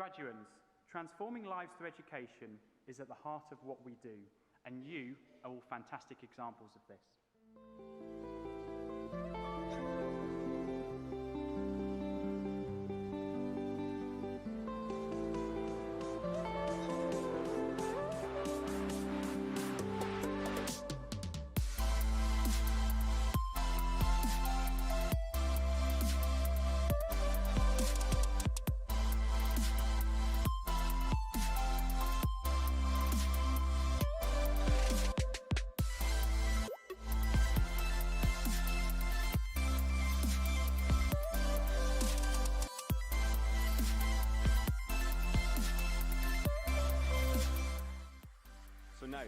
Graduates, transforming lives through education is at the heart of what we do, and you are all fantastic examples of this. So now,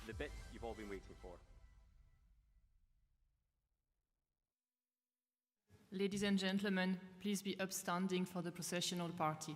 the bit you've all been waiting for. Ladies and gentlemen, please be upstanding for the processional party.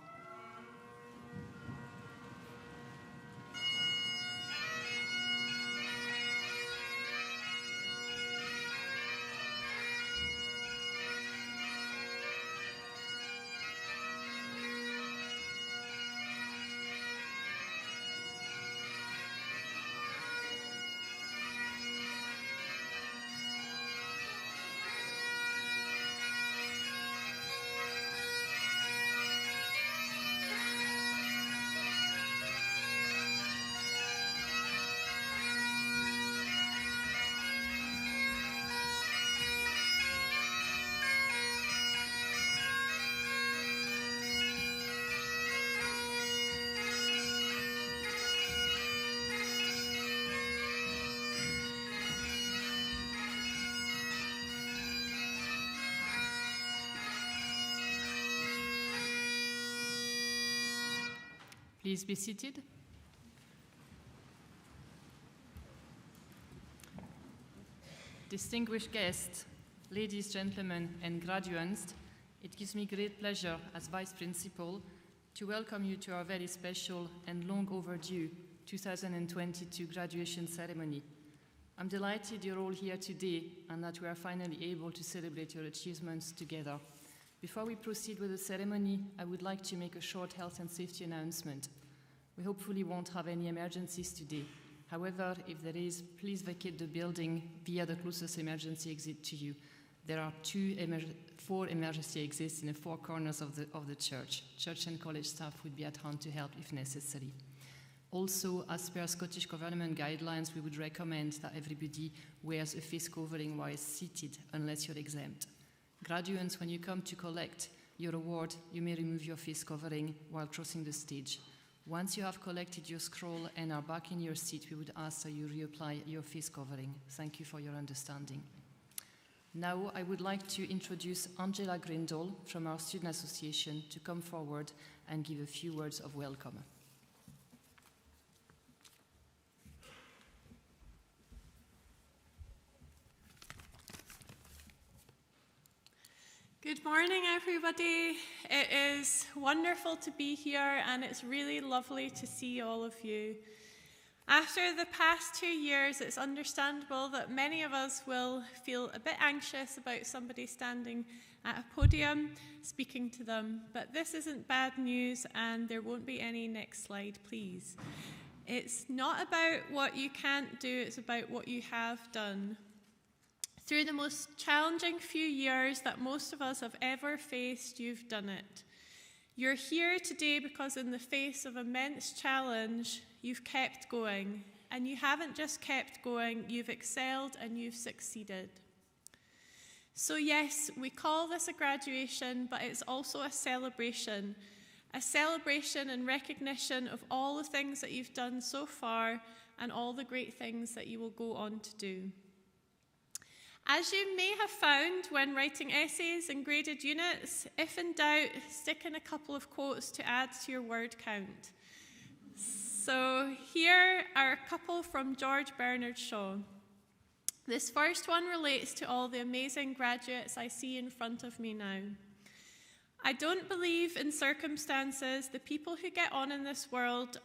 Please be seated. Distinguished guests, ladies, gentlemen, and graduates, it gives me great pleasure as Vice Principal to welcome you to our very special and long overdue 2022 graduation ceremony. I'm delighted you're all here today and that we are finally able to celebrate your achievements together. Before we proceed with the ceremony, I would like to make a short health and safety announcement. We hopefully won't have any emergencies today. However, if there is, please vacate the building via the closest emergency exit to you. There are four emergency exits in the four corners of the church. Church and college staff would be at hand to help if necessary. Also, as per Scottish Government guidelines, we would recommend that everybody wears a face covering while seated, unless you're exempt. Graduates, when you come to collect your award, you may remove your face covering while crossing the stage. Once you have collected your scroll and are back in your seat, we would ask that you reapply your face covering. Thank you for your understanding. Now, I would like to introduce Angela Grindle from our Student Association to come forward and give a few words of welcome. Good morning, everybody. It is wonderful to be here, and it's really lovely to see all of you. After the past 2 years, it's understandable that many of us will feel a bit anxious about somebody standing at a podium speaking to them, but this isn't bad news, and there won't be any. Next slide, please. It's not about what you can't do, it's about what you have done. Through the most challenging few years that most of us have ever faced, you've done it. You're here today because in the face of immense challenge, you've kept going. And you haven't just kept going, you've excelled and you've succeeded. So yes, we call this a graduation, but it's also a celebration in recognition of all the things that you've done so far and all the great things that you will go on to do. As you may have found when writing essays and graded units, if in doubt, stick in a couple of quotes to add to your word count. So here are a couple from George Bernard Shaw. This first one relates to all the amazing graduates I see in front of me now. I don't believe in circumstances. The people who get on in this world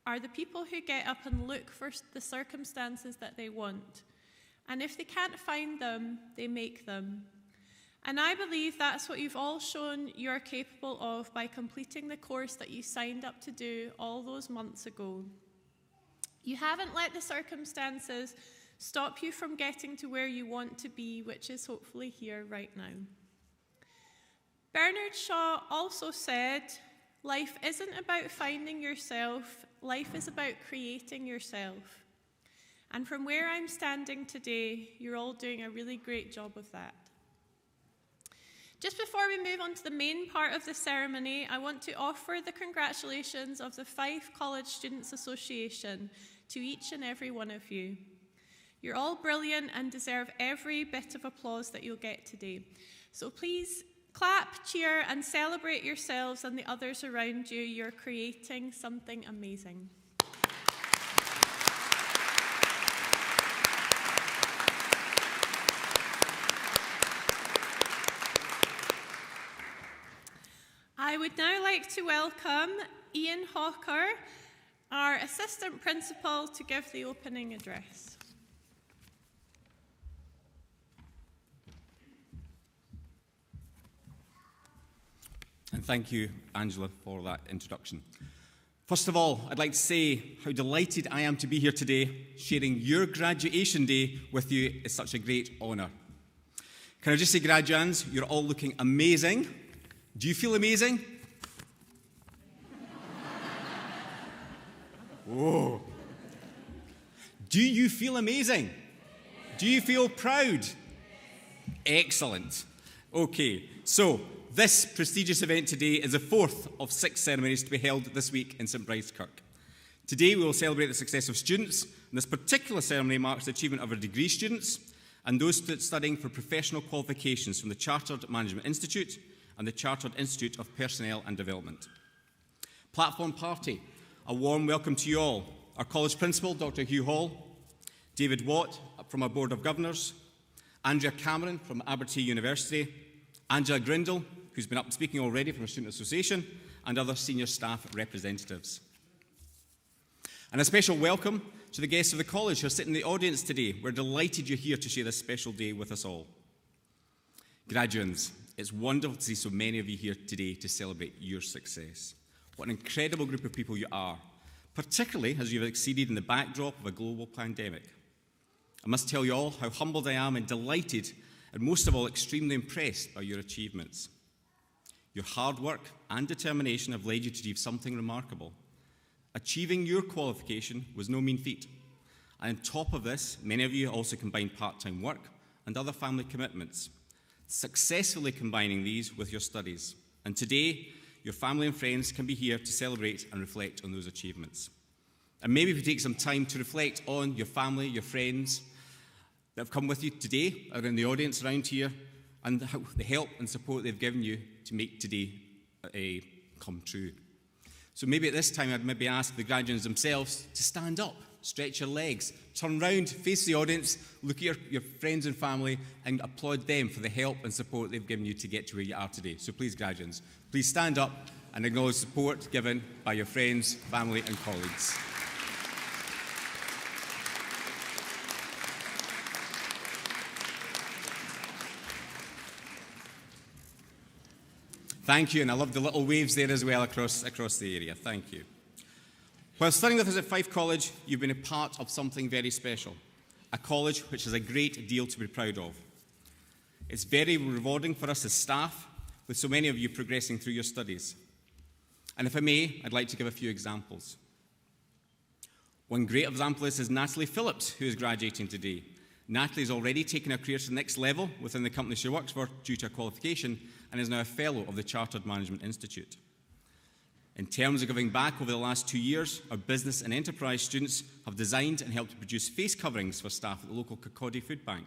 are the people who get up and look for the circumstances that they want. And if they can't find them, they make them. And I believe that's what you've all shown you're capable of by completing the course that you signed up to do all those months ago. You haven't let the circumstances stop you from getting to where you want to be, which is hopefully here right now. Bernard Shaw also said, life isn't about finding yourself, life is about creating yourself. And from where I'm standing today, you're all doing a really great job of that. Just before we move on to the main part of the ceremony, I want to offer the congratulations of the Fife College Students Association to each and every one of you. You're all brilliant and deserve every bit of applause that you'll get today. So please clap, cheer, and celebrate yourselves and the others around you. You're creating something amazing. I would now like to welcome Ian Hawker, our Assistant Principal, to give the opening address. And thank you, Angela, for that introduction. First of all, I'd like to say how delighted I am to be here today, sharing your graduation day with you is such a great honour. Can I just say, graduands, you're all looking amazing. Do you feel amazing? Whoa. Do you feel amazing? Do you feel proud? Excellent. Okay, so this prestigious event today is the fourth of 6 ceremonies to be held this week in St Bride's Kirk. Today we will celebrate the success of students, and this particular ceremony marks the achievement of our degree students and those studying for professional qualifications from the Chartered Management Institute and the Chartered Institute of Personnel and Development. Platform Party, a warm welcome to you all. Our College Principal, Dr Hugh Hall, David Watt from our Board of Governors, Andrea Cameron from Abertay University, Angela Grindle, who's been up speaking already from our Student Association, and other senior staff representatives. And a special welcome to the guests of the college who are sitting in the audience today. We're delighted you're here to share this special day with us all. Graduands, it's wonderful to see so many of you here today to celebrate your success. What an incredible group of people you are, particularly as you've exceeded in the backdrop of a global pandemic. I must tell you all how humbled I am and delighted, and most of all extremely impressed by your achievements. Your hard work and determination have led you to achieve something remarkable. Achieving your qualification was no mean feat. And on top of this, many of you also combined part-time work and other family commitments, successfully combining these with your studies. And today, your family and friends can be here to celebrate and reflect on those achievements. And maybe if you take some time to reflect on your family, your friends that have come with you today, or in the audience around here, and the help and support they've given you to make today come true. So maybe at this time I'd maybe ask the graduates themselves to stand up, stretch your legs, turn round, face the audience, look at your friends and family and applaud them for the help and support they've given you to get to where you are today. So please, graduates, please stand up and acknowledge support given by your friends, family and colleagues. Thank you, and I love the little waves there as well across the area. Thank you. While studying with us at Fife College, you've been a part of something very special, a college which has a great deal to be proud of. It's very rewarding for us as staff, with so many of you progressing through your studies. And if I may, I'd like to give a few examples. One great example is Natalie Phillips, who is graduating today. Natalie has already taken her career to the next level within the company she works for due to her qualification and is now a Fellow of the Chartered Management Institute. In terms of giving back over the last 2 years, our business and enterprise students have designed and helped to produce face coverings for staff at the local Kirkcaldy Food Bank,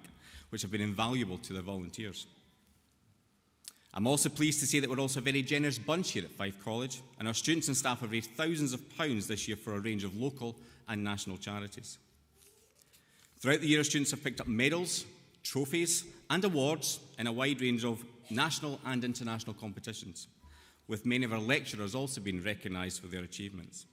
which have been invaluable to their volunteers. I'm also pleased to say that we're also a very generous bunch here at Fife College, and our students and staff have raised thousands of pounds this year for a range of local and national charities. Throughout the year, our students have picked up medals, trophies and awards in a wide range of national and international competitions, with many of our lecturers also being recognised for their achievements.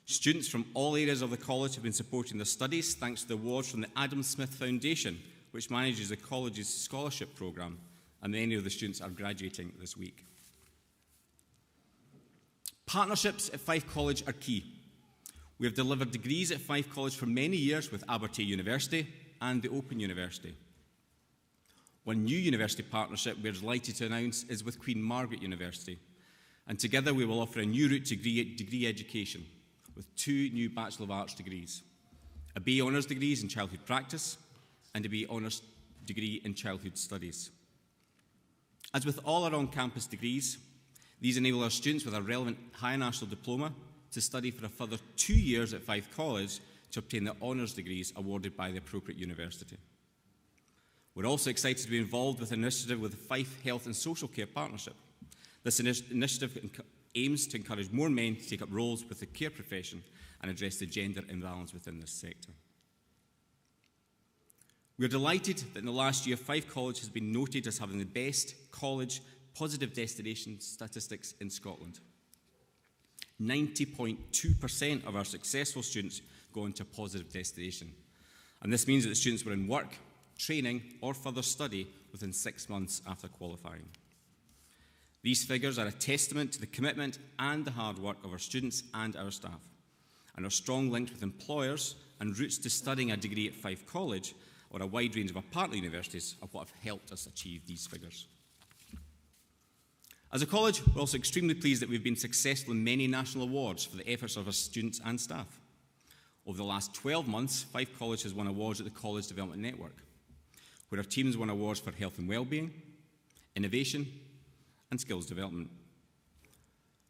Students from all areas of the college have been supporting their studies thanks to the awards from the Adam Smith Foundation, which manages the college's scholarship programme, and many of the students are graduating this week. Partnerships at Fife College are key. We have delivered degrees at Fife College for many years with Abertay University and the Open University. One new university partnership we are delighted to announce is with Queen Margaret University, and together we will offer a new route to degree education with 2 new Bachelor of Arts degrees, a BA Honours degrees in Childhood Practice and a BA Honours degree in Childhood Studies. As with all our on-campus degrees, these enable our students with a relevant higher national diploma to study for a further 2 years at Fife College to obtain the honours degrees awarded by the appropriate university. We're also excited to be involved with an initiative with the Fife Health and Social Care Partnership. This initiative aims to encourage more men to take up roles with the care profession and address the gender imbalance within this sector. We are delighted that in the last year, Fife College has been noted as having the best college positive destination statistics in Scotland. 90.2% of our successful students go into a positive destination, and this means that the students were in work, training or further study within 6 months after qualifying. These figures are a testament to the commitment and the hard work of our students and our staff, and are strong links with employers and routes to studying a degree at Fife College or a wide range of our partner universities are what have helped us achieve these figures. As a college, we're also extremely pleased that we've been successful in many national awards for the efforts of our students and staff. Over the last 12 months, Fife College has won awards at the College Development Network, where our teams won awards for health and wellbeing, innovation, and skills development.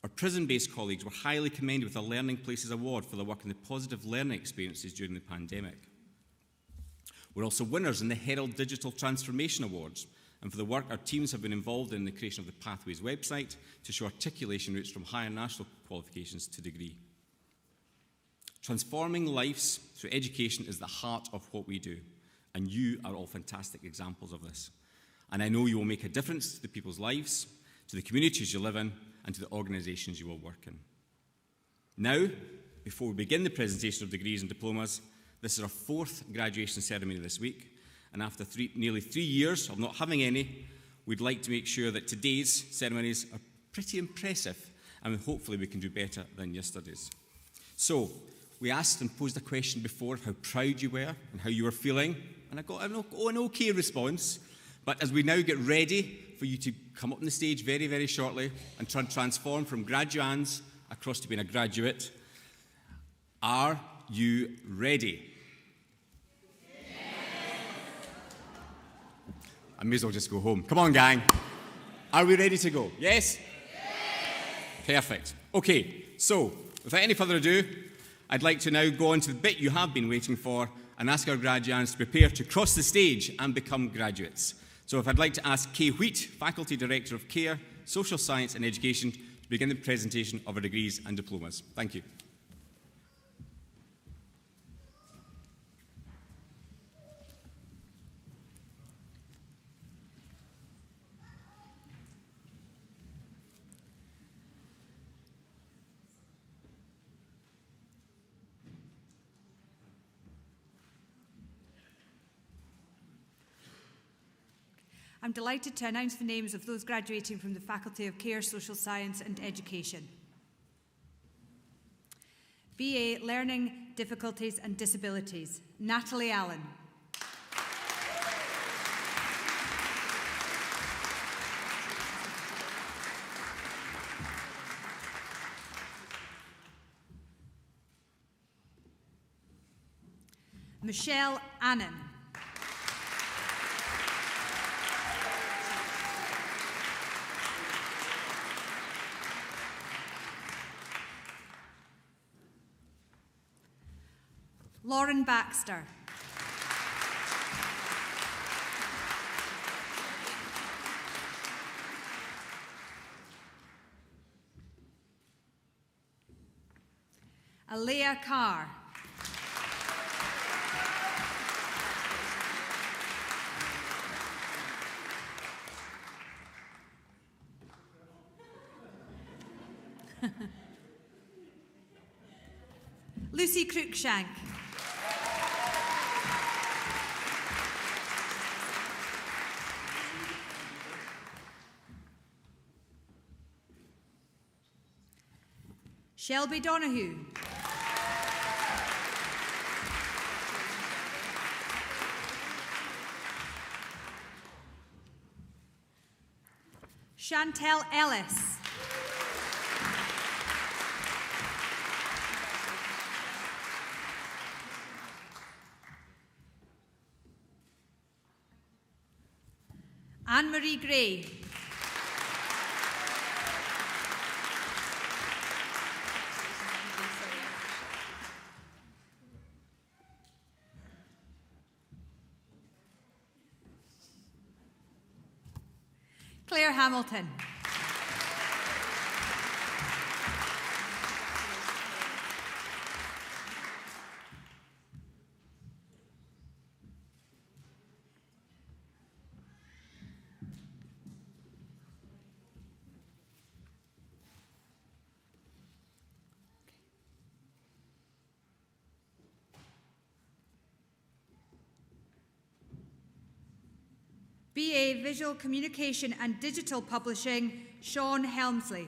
Our prison-based colleagues were highly commended with a Learning Places Award for their work in the positive learning experiences during the pandemic. We're also winners in the Herald Digital Transformation Awards, and for the work our teams have been involved in the creation of the Pathways website to show articulation routes from higher national qualifications to degree. Transforming lives through education is the heart of what we do, and you are all fantastic examples of this. And I know you will make a difference to the people's lives, to the communities you live in, and to the organisations you will work in. Now, before we begin the presentation of degrees and diplomas, this is our 4th graduation ceremony this week, and after nearly 3 years of not having any, we'd like to make sure that today's ceremonies are pretty impressive, and hopefully we can do better than yesterday's. So, we asked and posed a question before of how proud you were and how you were feeling, and I got an okay response. But as we now get ready for you to come up on the stage very, very shortly and transform from graduands across to being a graduate, are you ready? I may as well just go home. Come on, gang. Are we ready to go? Yes? Perfect. Okay, so without any further ado, I'd like to now go on to the bit you have been waiting for and ask our graduates to prepare to cross the stage and become graduates. So if I'd like to ask Kay Wheat, Faculty Director of Care, Social Science and Education, to begin the presentation of our degrees and diplomas. Thank you. I'm delighted to announce the names of those graduating from the Faculty of Care, Social Science and Education. BA Learning Difficulties and Disabilities, Natalie Allen. Michelle Annan. Lauren Baxter. Alea Carr. Lucy Cruikshank. Shelby Donoghue. Chantel Ellis. Anne-Marie Gray. Claire Hamilton. BA Visual Communication and Digital Publishing, Sean Helmsley.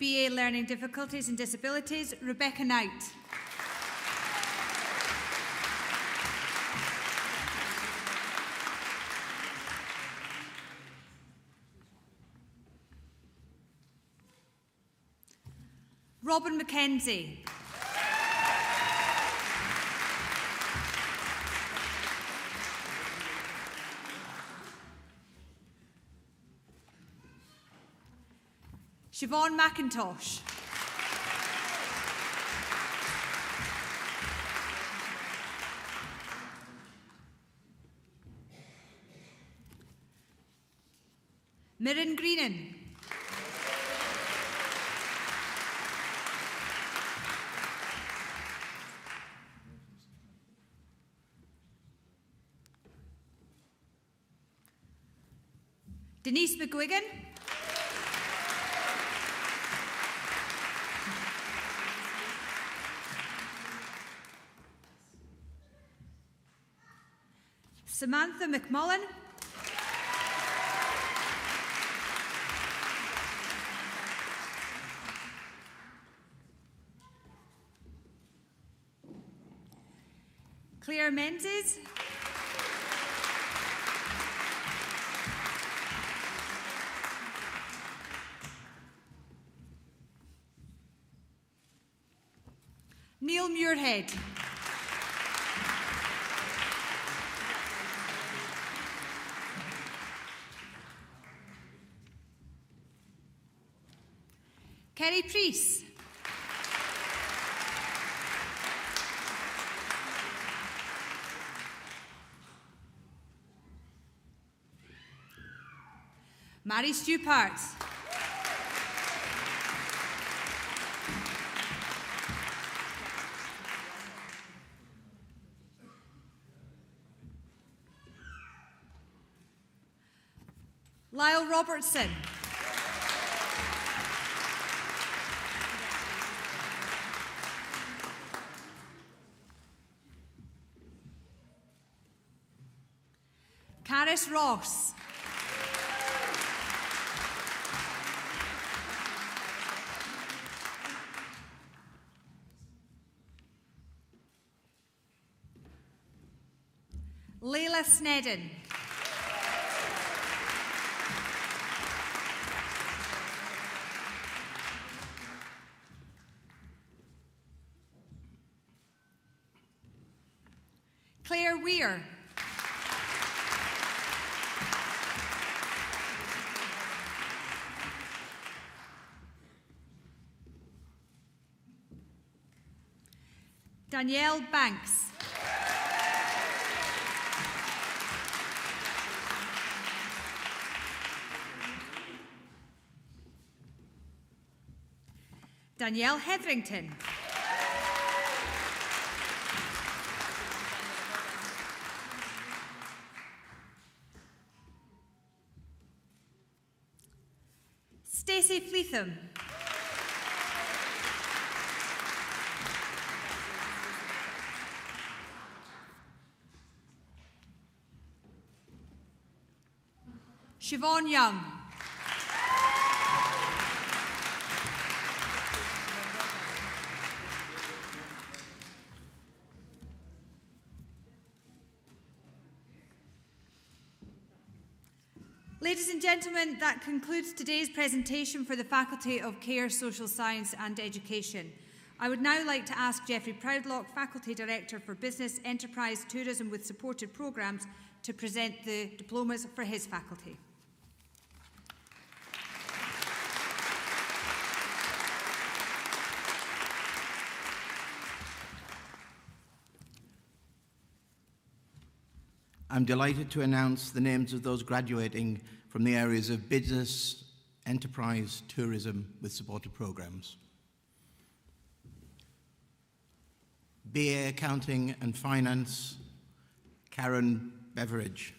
BA Learning Difficulties and Disabilities, Rebecca Knight. Robin McKenzie. Siobhan McIntosh. Mirren Greenan. Denise McGuigan. Samantha McMullen. Claire Menzies. Neil Muirhead. Kerry Priest. Mary Stewart. Lyle Robertson. Caris Ross. Layla Snedden. Claire Weir. Danielle Banks. Danielle Hetherington. Stacey Fleetham. Siobhan Young. Ladies and gentlemen, that concludes today's presentation for the Faculty of Care, Social Science and Education. I would now like to ask Geoffrey Proudlock, Faculty Director for Business, Enterprise, Tourism with Supported Programmes, to present the diplomas for his faculty. I'm delighted to announce the names of those graduating from the areas of business, enterprise, tourism with supported programs. BA Accounting and Finance, Karen Beveridge.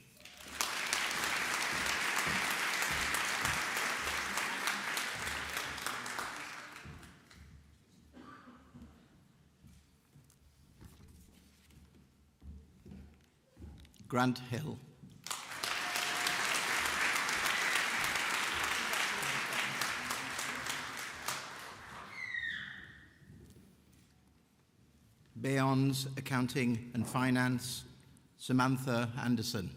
Grant Hill. Bayon's Accounting and Finance, Samantha Anderson.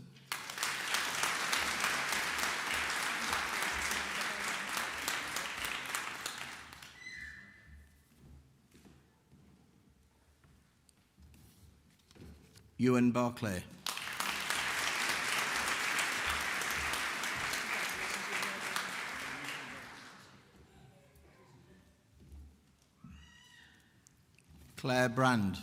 Ewan Barclay. Claire Brand.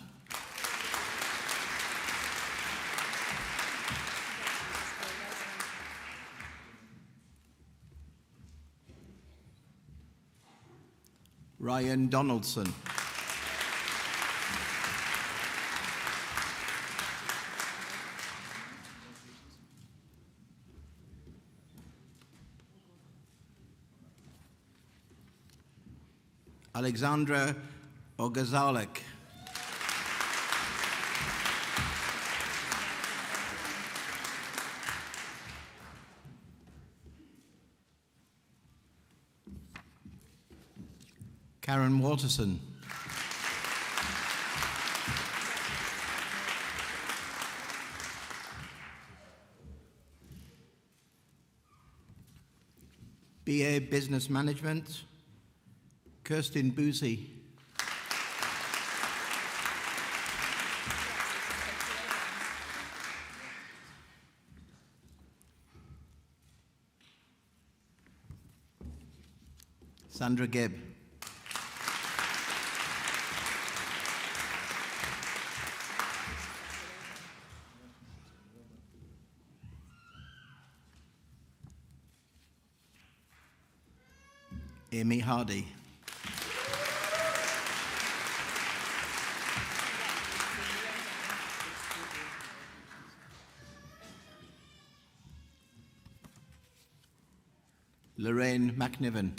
Ryan Donaldson. Alexandra Bogazalek. Karen Waterson. BA Business Management, Kirsten Boozy. Sandra Gibb. Amy Hardy. Lorraine McNiven.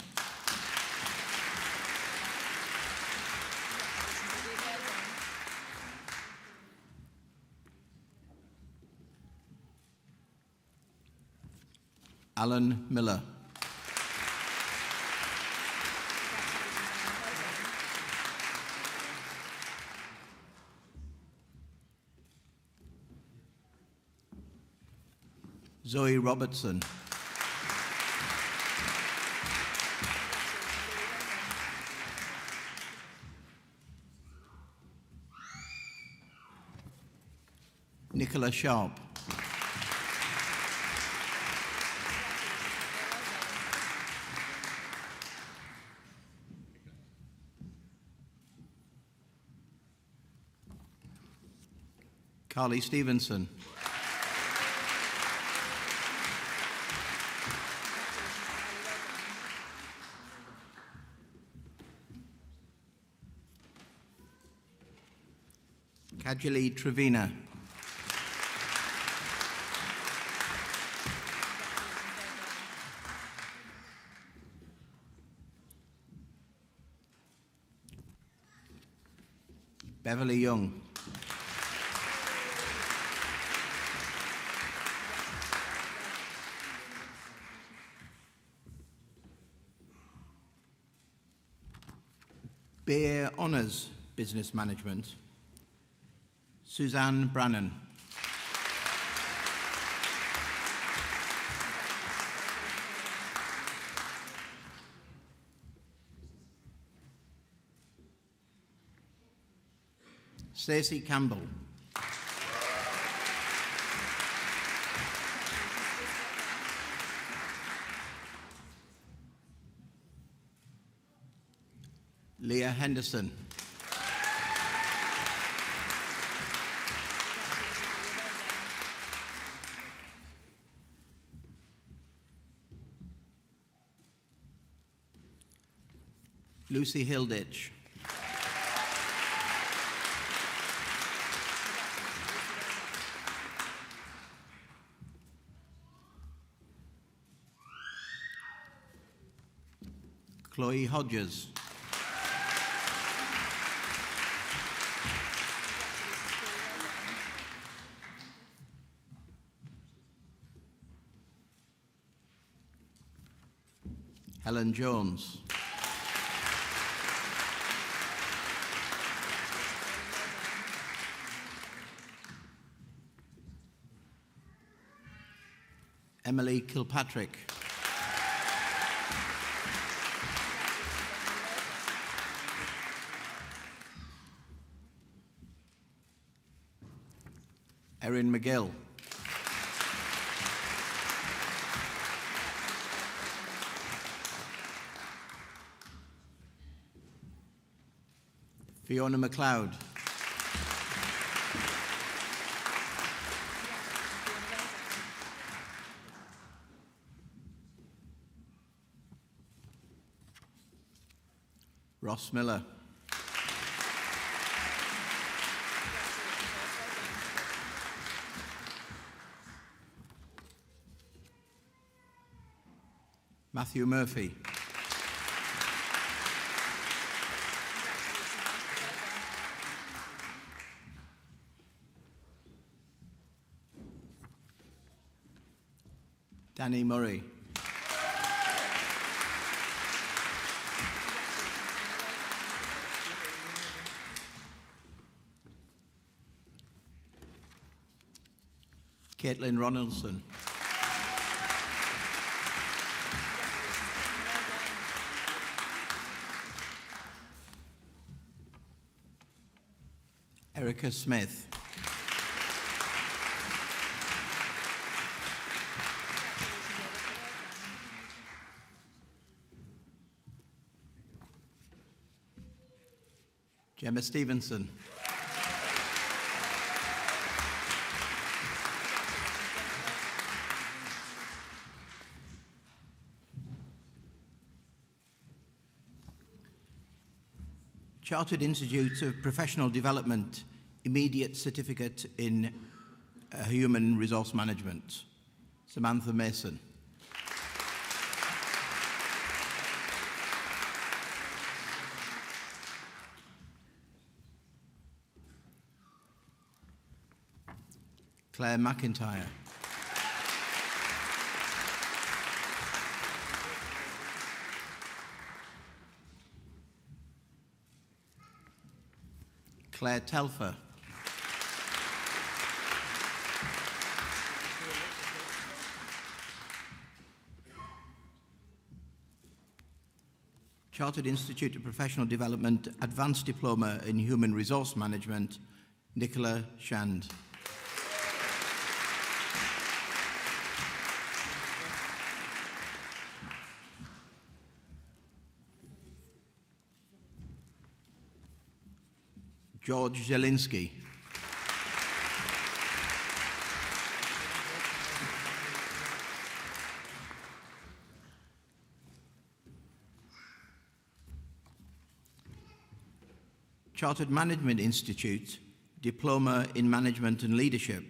Alan Miller. Zoe Robertson. Nicola Sharp. Carly Stevenson. Kajali Trevina. Beverly Young. BA Honours Business Management, Suzanne Brannan. Stacey Campbell. Leah Henderson. Lucy Hilditch. Chloe Hodges. Helen Jones. Emily Kilpatrick. Erin McGill. Fiona McLeod. Ross Miller. Matthew Murphy. Danny Murray. Caitlin Ronaldson. Erica Smith. Gemma Stevenson. Chartered Institute of Professional Development, Immediate Certificate in Human Resource Management, Samantha Mason. Claire McIntyre. Claire Telfer. Chartered Institute of Professional Development, Advanced Diploma in Human Resource Management, Nicola Shand. George Zielinski. Chartered Management Institute, Diploma in Management and Leadership,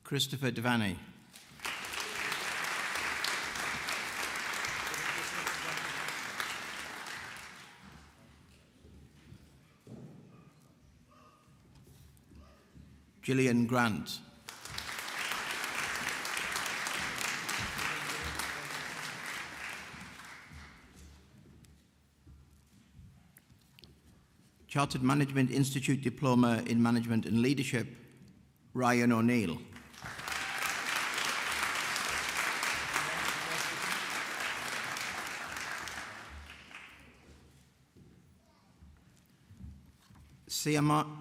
Christopher Devaney. Gillian Grant. Chartered Management Institute Diploma in Management and Leadership, Ryan O'Neill.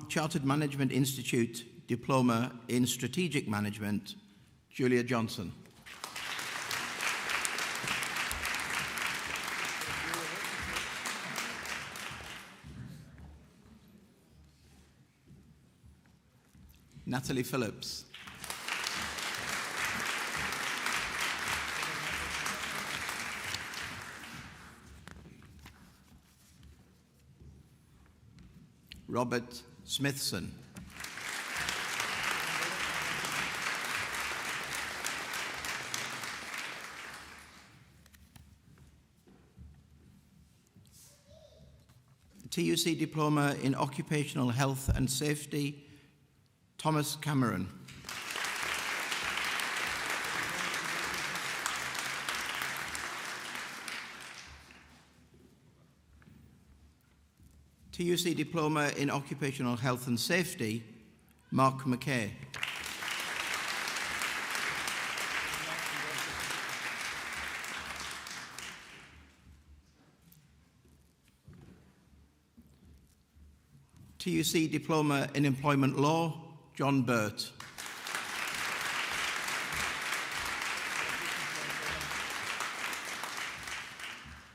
Chartered Management Institute Diploma in Strategic Management, Julia Johnson. Natalie Phillips. Robert Smithson. TUC Diploma in Occupational Health and Safety, Thomas Cameron. TUC Diploma in Occupational Health and Safety, Mark McKay. TUC Diploma in Employment Law, John Burt.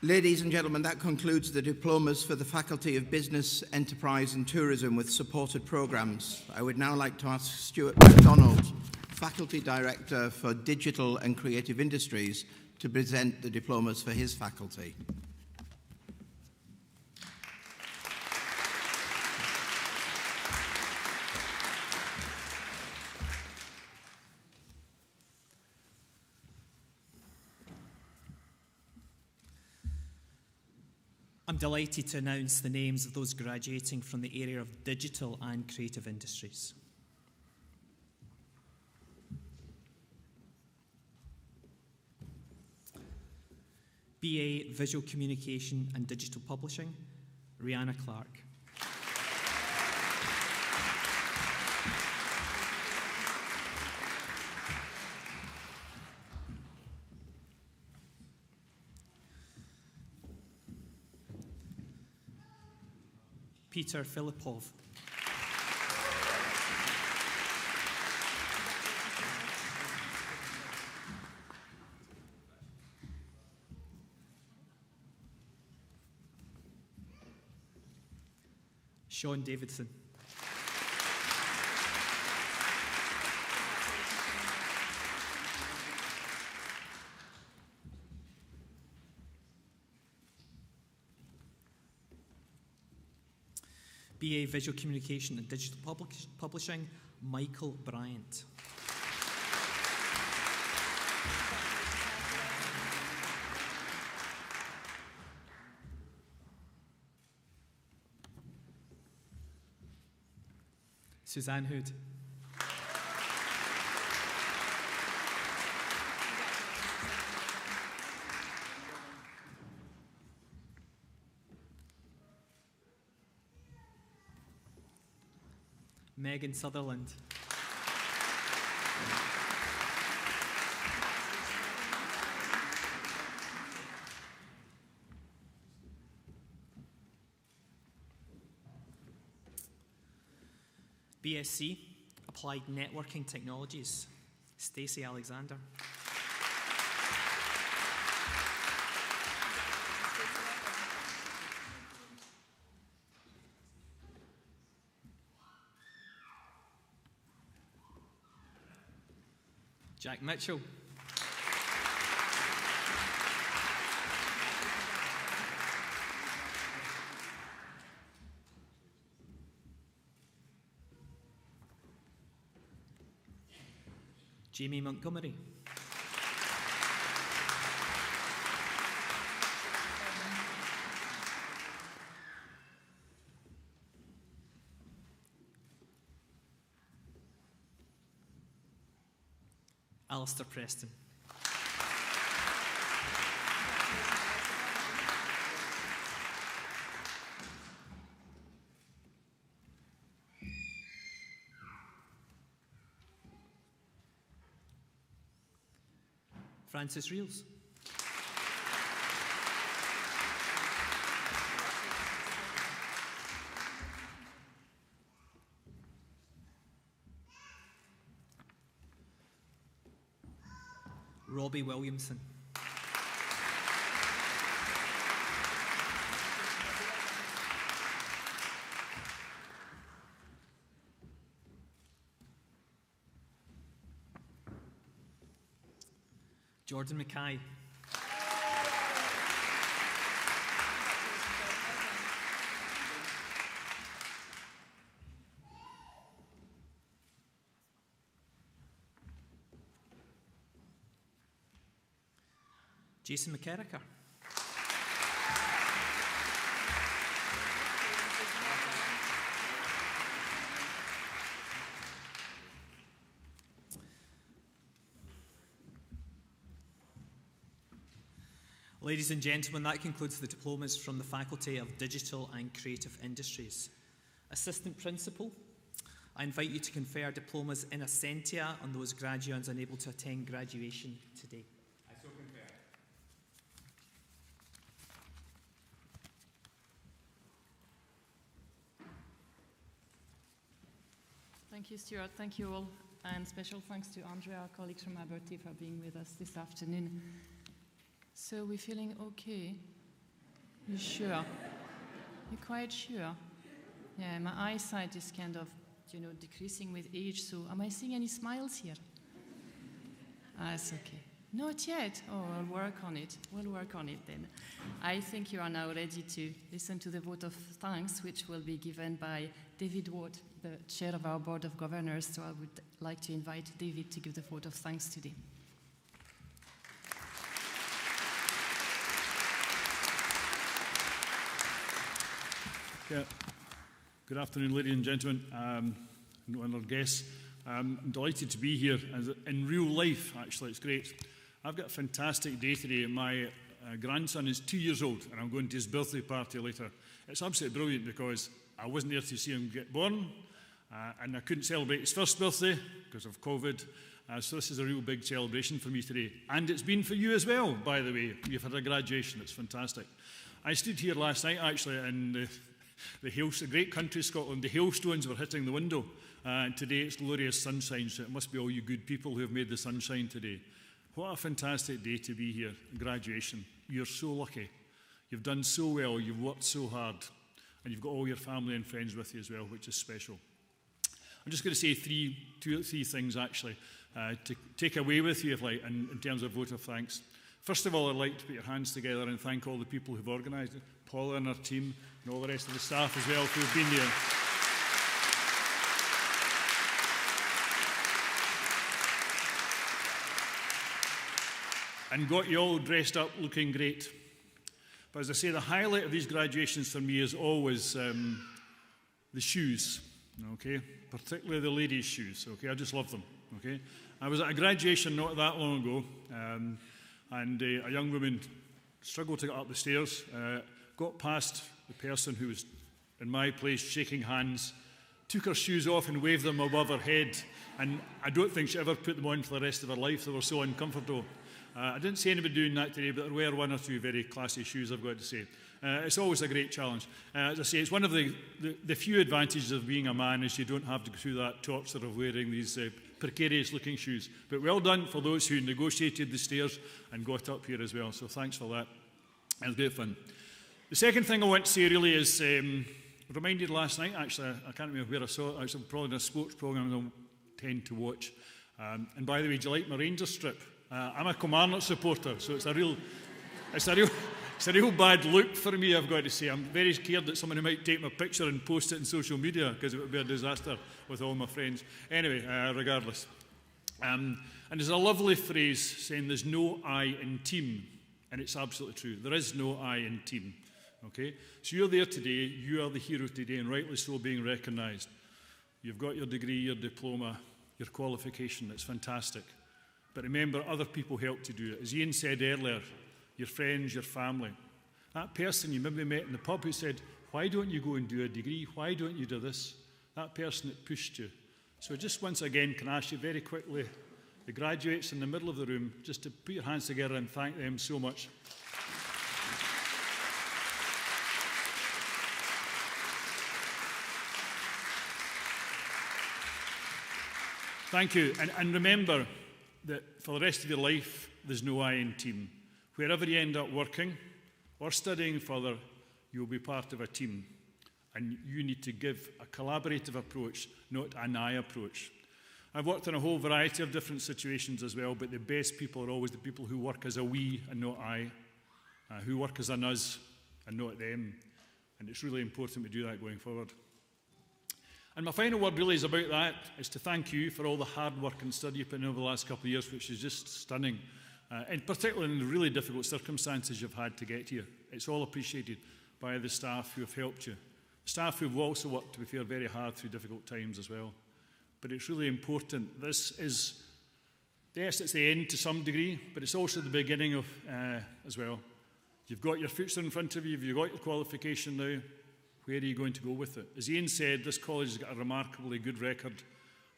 Ladies and gentlemen, that concludes the diplomas for the Faculty of Business, Enterprise and Tourism with supported programmes. I would now like to ask Stuart MacDonald, Faculty Director for Digital and Creative Industries, to present the diplomas for his faculty. I'm delighted to announce the names of those graduating from the area of digital and creative industries. BA Visual Communication and Digital Publishing, Rihanna Clark. Peter Filipov. Sean Davidson. BA Visual Communication and Digital Publishing, Michael Bryant. Suzanne Hood. Megan Sutherland. BSc, Applied Networking Technologies, Stacey Alexander. Jack Mitchell. Jamie Montgomery. Alistair Preston. Francis Reels. Robbie Williamson. Jordan Mackay. Jason McKerricker. Ladies and gentlemen, that concludes the diplomas from the Faculty of Digital and Creative Industries. Assistant Principal, I invite you to confer diplomas in absentia on those graduates unable to attend graduation today. I so confer. Thank you, Stuart. Thank you all. And special thanks to Andrea, our colleagues from Abertay, for being with us this afternoon. So we're feeling okay? You sure? You're quite sure? Yeah, my eyesight is kind of, decreasing with age, so am I seeing any smiles here? It's okay. Not yet. Oh, I'll work on it. We'll work on it then. I think you are now ready to listen to the vote of thanks, which will be given by David Ward, the chair of our Board of Governors. So I would like to invite David to give the vote of thanks today. Yeah. Good afternoon, ladies and gentlemen, and our guests. I'm delighted to be here in real life, actually. It's great. I've got a fantastic day today. My grandson is 2 years old, and I'm going to his birthday party later. It's absolutely brilliant because I wasn't there to see him get born, and I couldn't celebrate his first birthday because of COVID. So this is a real big celebration for me today. And it's been for you as well, by the way. You've had a graduation. It's fantastic. I stood here last night, actually, and the great country Scotland, the hailstones were hitting the window. And today it's glorious sunshine, so it must be all you good people who have made the sunshine today. What a fantastic day to be here, graduation. You're so lucky. You've done so well, you've worked so hard, and you've got all your family and friends with you as well, which is special. I'm just going to say two or three things, actually, to take away with you, if like, in terms of vote of thanks. First of all, I'd like to put your hands together and thank all the people who've organised it, Paula and her team, and all the rest of the staff as well who've been here. And got you all dressed up looking great. But as I say, the highlight of these graduations for me is always the shoes, okay? Particularly the ladies' shoes, okay? I just love them, okay? I was at a graduation not that long ago, and a young woman struggled to get up the stairs, got past the person who was in my place shaking hands, took her shoes off and waved them above her head, and I don't think she ever put them on for the rest of her life. They were so uncomfortable. I didn't see anybody doing that today, but there were one or two very classy shoes, I've got to say. It's always a great challenge. As I say, it's one of the few advantages of being a man is you don't have to go through that torture of wearing these precarious-looking shoes. But well done for those who negotiated the stairs and got up here as well. So thanks for that. It was great fun. The second thing I want to say really is, reminded last night, actually, I can't remember where I saw it, actually probably in a sports programme I tend to watch. And by the way, do you like my Rangers strip? I'm a Kilmarnock supporter, so it's a real bad look for me, I've got to say. I'm very scared that somebody might take my picture and post it on social media because it would be a disaster with all my friends. Anyway, regardless. And there's a lovely phrase saying there's no I in team, and it's absolutely true. There is no I in team. Okay? So you're there today, you are the hero today, and rightly so being recognised. You've got your degree, your diploma, your qualification, it's fantastic. But remember, other people help to do it. As Ian said earlier, your friends, your family. That person you maybe met in the pub who said, why don't you go and do a degree? Why don't you do this? That person that pushed you. So just once again, can I ask you very quickly, the graduates in the middle of the room, just to put your hands together and thank them so much. Thank you. And remember that for the rest of your life, there's no I in team. Wherever you end up working or studying further, you'll be part of a team. And you need to give a collaborative approach, not an I approach. I've worked in a whole variety of different situations as well, but the best people are always the people who work as a we and not I, who work as an us and not them. And it's really important we do that going forward. And my final word really is about that, is to thank you for all the hard work and study you've put in over the last couple of years, which is just stunning. And particularly in the really difficult circumstances you've had to get here. It's all appreciated by the staff who have helped you. Staff who've also worked, to be fair, very hard through difficult times as well. But it's really important. This is, yes, it's the end to some degree, but it's also the beginning of as well. You've got your future in front of you, you've got your qualification now. Where are you going to go with it? As Ian said, this college has got a remarkably good record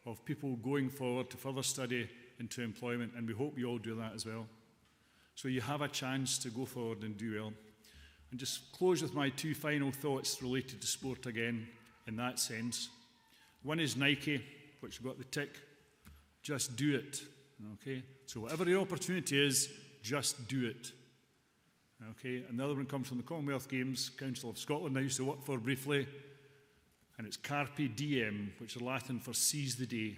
of people going forward to further study into employment, and we hope you all do that as well. So you have a chance to go forward and do well. And just close with my two final thoughts related to sport again, in that sense. One is Nike, which we've got the tick, just do it. Okay? So whatever your opportunity is, just do it. Okay, and the other one comes from the Commonwealth Games Council of Scotland I used to work for briefly, and it's Carpe Diem, which is Latin for seize the day.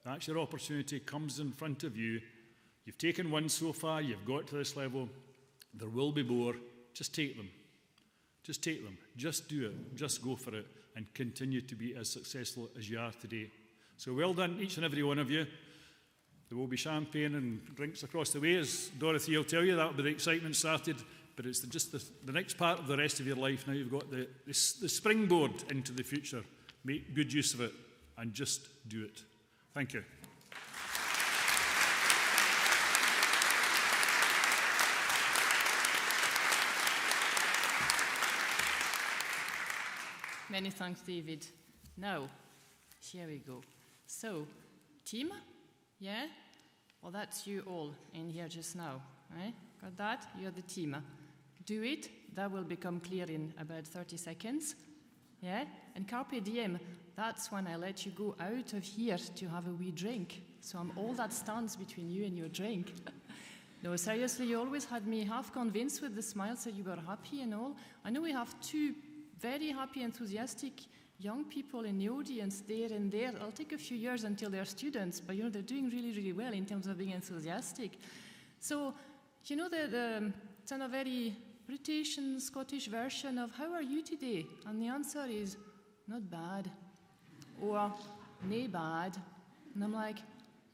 That's your opportunity, comes in front of you. You've taken one so far, you've got to this level, there will be more. Just take them. Just take them. Just do it. Just go for it, and continue to be as successful as you are today. So well done, each and every one of you. There will be champagne and drinks across the way, as Dorothy will tell you. That will be the excitement started. But it's just the next part of the rest of your life. Now you've got the springboard into the future. Make good use of it and just do it. Thank you. Many thanks, David. Now, here we go. So, team? Yeah? Well, that's you all in here just now. Right? Got that? You're the team. Do it. That will become clear in about 30 seconds. Yeah? And Carpe Diem, that's when I let you go out of here to have a wee drink. So I'm all that stands between you and your drink. No, seriously, you always had me half convinced with the smile, so you were happy and all. I know we have two very happy, enthusiastic young people in the audience there and there. It'll take a few years until they're students, but they're doing really, really well in terms of being enthusiastic. So, it's a very British and Scottish version of how are you today? And the answer is not bad or nae bad. And I'm like,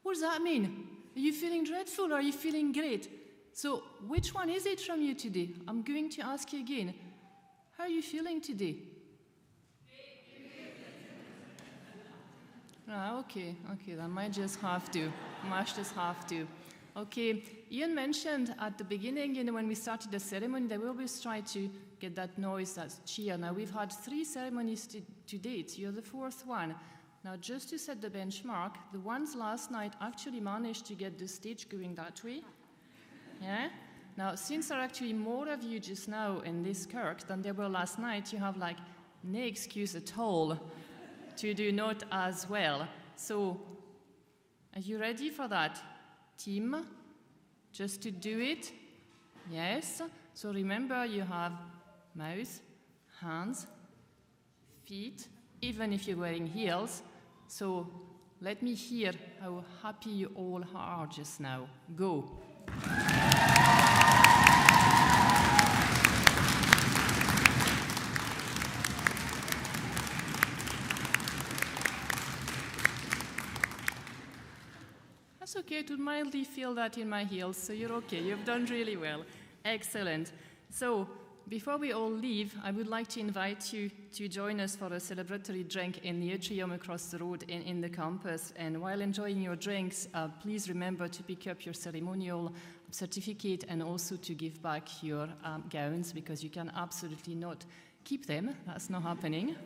what does that mean? Are you feeling dreadful or are you feeling great? So which one is it from you today? I'm going to ask you again. How are you feeling today? Okay, then I might just have to. Okay, Ian mentioned at the beginning, when we started the ceremony, that we always try to get that noise, that cheer. Now, we've had 3 ceremonies to date. You're the 4th one. Now, just to set the benchmark, the ones last night actually managed to get the stage going that way. Yeah? Now, since there are actually more of you just now in this kirk than there were last night, you have, no excuse at all to do not as well. So, are you ready for that? Team, just to do it? Yes. So remember, you have mouth, hands, feet, even if you're wearing heels. So let me hear how happy you all are just now. Go. It's okay to mildly feel that in my heels, so you're okay. You've done really well. Excellent. So, before we all leave, I would like to invite you to join us for a celebratory drink in the atrium across the road in the campus. And while enjoying your drinks, please remember to pick up your ceremonial certificate and also to give back your gowns, because you can absolutely not keep them. That's not happening.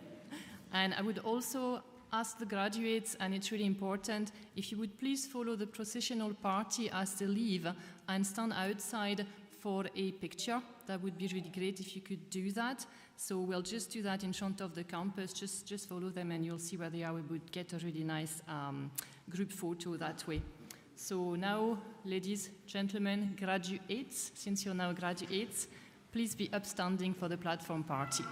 And I would also ask the graduates, and it's really important, if you would please follow the processional party as they leave and stand outside for a picture. That would be really great if you could do that. So we'll just do that in front of the campus. Just follow them and you'll see where they are. We would get a really nice group photo that way. So now, ladies, gentlemen, graduates, since you're now graduates, please be upstanding for the platform party.